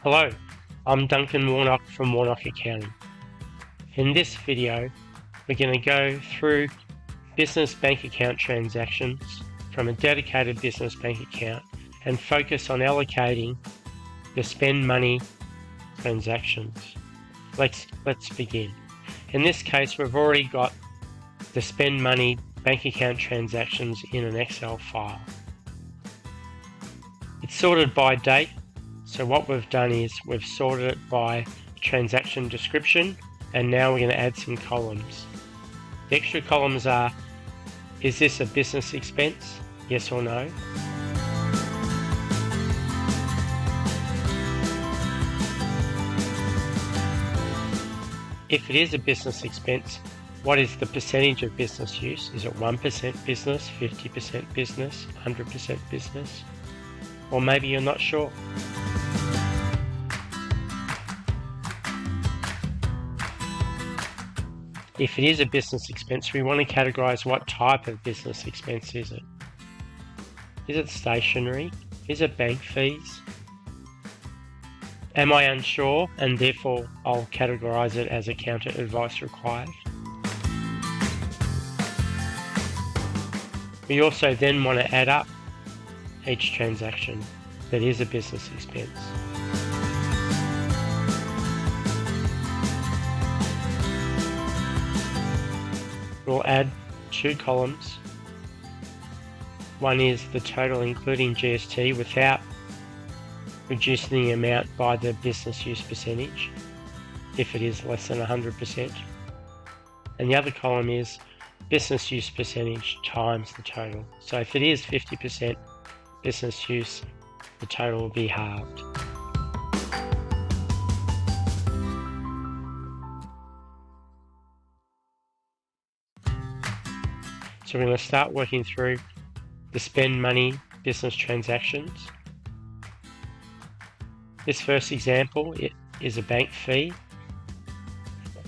Hello, I'm Duncan Warnock from Warnock Accounting. In this video, we're going to go through business bank account transactions from a dedicated business bank account and focus on allocating the spend money transactions. Let's begin. In this case, we've already got the spend money bank account transactions in an Excel file. It's sorted by date. So what we've done is we've sorted it by transaction description, and now we're going to add some columns. The extra columns are, is this a business expense? Yes or no? If it is a business expense, what is the percentage of business use? Is it 1% business, 50% business, 100% business? Or maybe you're not sure. If it is a business expense, we want to categorize what type of business expense is it. Is it stationery? Is it bank fees? Am I unsure and therefore I'll categorize it as accountant advice required? We also then want to add up each transaction that is a business expense. We'll add two columns. One is the total including GST without reducing the amount by the business use percentage if it is less than 100%. And the other column is business use percentage times the total. So if it is 50% business use, the total will be halved. So we're going to start working through the spend money business transactions. This first example is a bank fee.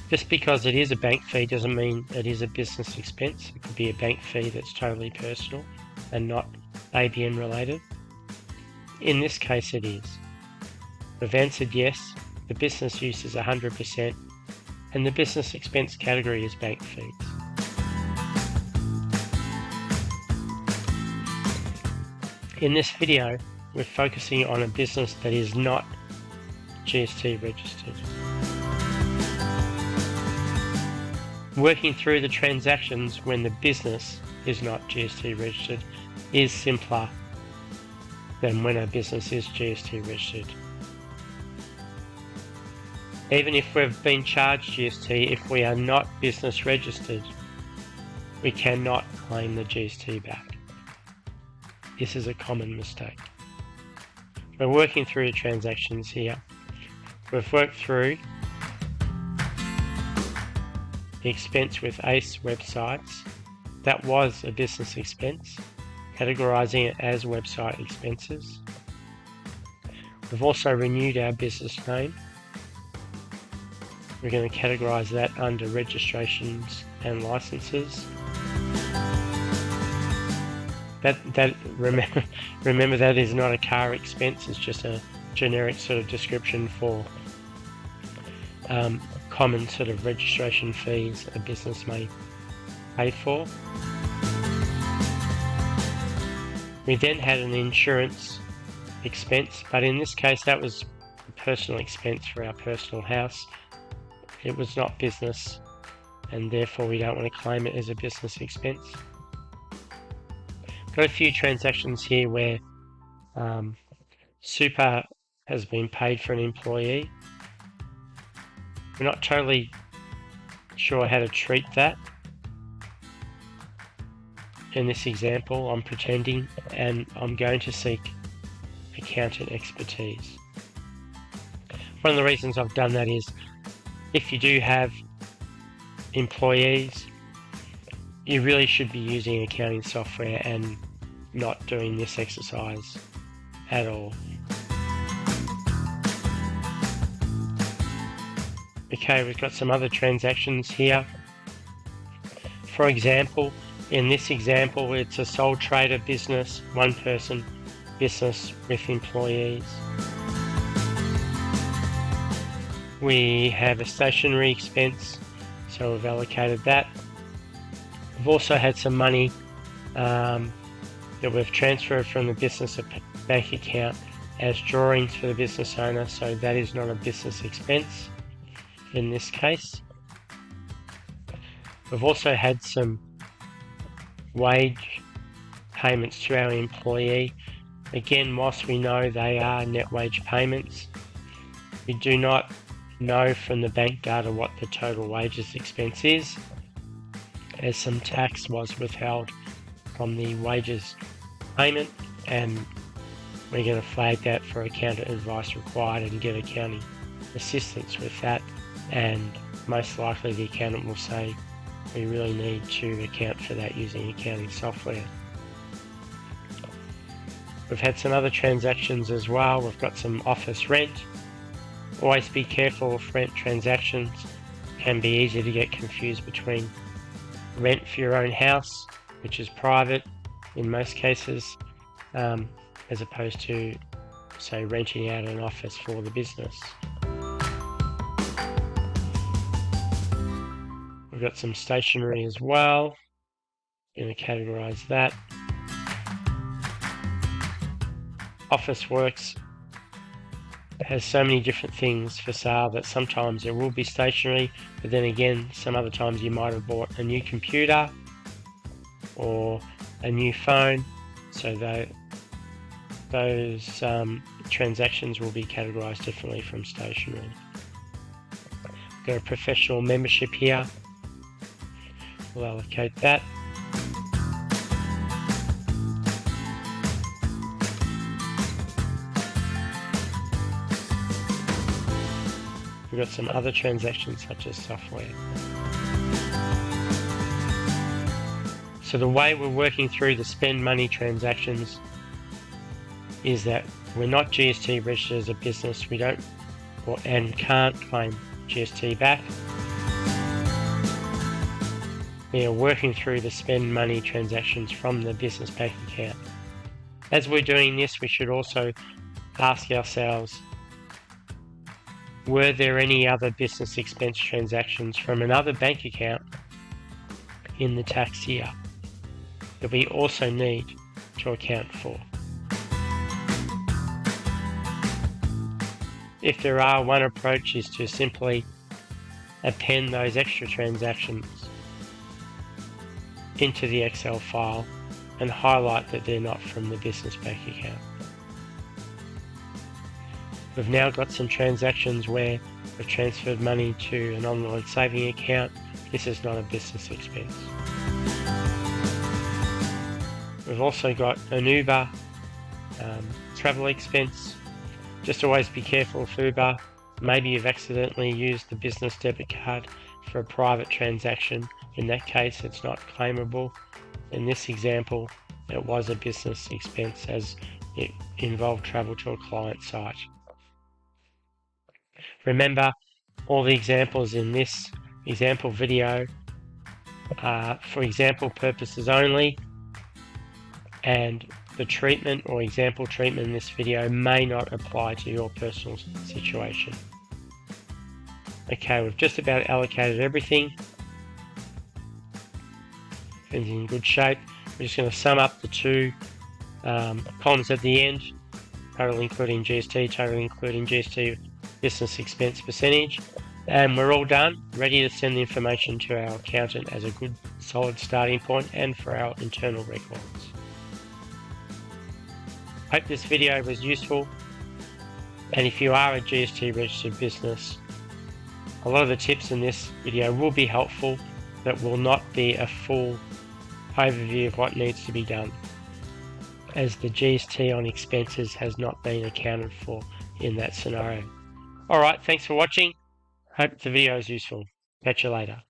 Just because it is a bank fee doesn't mean it is a business expense. It could be a bank fee that's totally personal and not ABN related. In this case it is. We've answered yes, the business use is 100% and the business expense category is bank fees. In this video, we're focusing on a business that is not GST registered. Working through the transactions when the business is not GST registered is simpler than when a business is GST registered. Even if we've been charged GST, if we are not business registered, we cannot claim the GST back. This is a common mistake. We're working through the transactions here. We've worked through the expense with ACE websites. That was a business expense, categorizing it as website expenses. We've also renewed our business name. We're going to categorize that under registrations and licenses. Remember that is not a car expense, it's just a generic sort of description for common sort of registration fees a business may pay for. We then had an insurance expense, but in this case that was a personal expense for our personal house. It was not business and therefore we don't want to claim it as a business expense. Got a few transactions here where super has been paid for an employee. We're not totally sure how to treat that. In this example, I'm pretending and I'm going to seek accountant expertise. One of the reasons I've done that is if you do have employees, you really should be using accounting software and not doing this exercise at all. Okay, we've got some other transactions here. For example, in this example, it's a sole trader business, one person business with employees. We have a stationery expense, so we've allocated that. We've also had some money that we've transferred from the business bank account as drawings for the business owner, so that is not a business expense in this case. We've also had some wage payments to our employee. Again, whilst we know they are net wage payments, we do not know from the bank data what the total wages expense is, as some tax was withheld from the wages payment, and we're going to flag that for accountant advice required and get accounting assistance with that, and most likely the accountant will say we really need to account for that using accounting software. We've had some other transactions as well. We've got some office rent. Always be careful of rent transactions. It can be easy to get confused between rent for your own house, which is private in most cases, as opposed to, say, renting out an office for the business. We've got some stationery as well. I'm going to categorise that. Officeworks has so many different things for sale that sometimes there will be stationery, but then again, some other times you might have bought a new computer or a new phone, so those transactions will be categorised differently from stationery. We've got a professional membership here. We'll allocate that. We've got some other transactions such as software. So the way we're working through the spend money transactions is that we're not GST registered as a business. We don't and can't claim GST back. We are working through the spend money transactions from the business bank account. As we're doing this, we should also ask ourselves, were there any other business expense transactions from another bank account in the tax year that we also need to account for? If there are, one approach is to simply append those extra transactions into the Excel file and highlight that they're not from the business bank account. We've now got some transactions where we've transferred money to an online saving account. This is not a business expense. We've also got an Uber travel expense. Just always be careful of Uber. Maybe you've accidentally used the business debit card for a private transaction. In that case, it's not claimable. In this example, it was a business expense as it involved travel to a client site. Remember, all the examples in this example video are for example purposes only, and the treatment or example treatment in this video may not apply to your personal situation. Okay, we've just about allocated everything. It's in good shape. We're just going to sum up the two columns at the end, total including GST, total including GST business expense percentage, and we're all done, ready to send the information to our accountant as a good solid starting point and for our internal records. Hope this video was useful, and if you are a GST registered business, a lot of the tips in this video will be helpful, but will not be a full overview of what needs to be done, as the GST on expenses has not been accounted for in that scenario. Alright, thanks for watching. Hope the video is useful. Catch you later.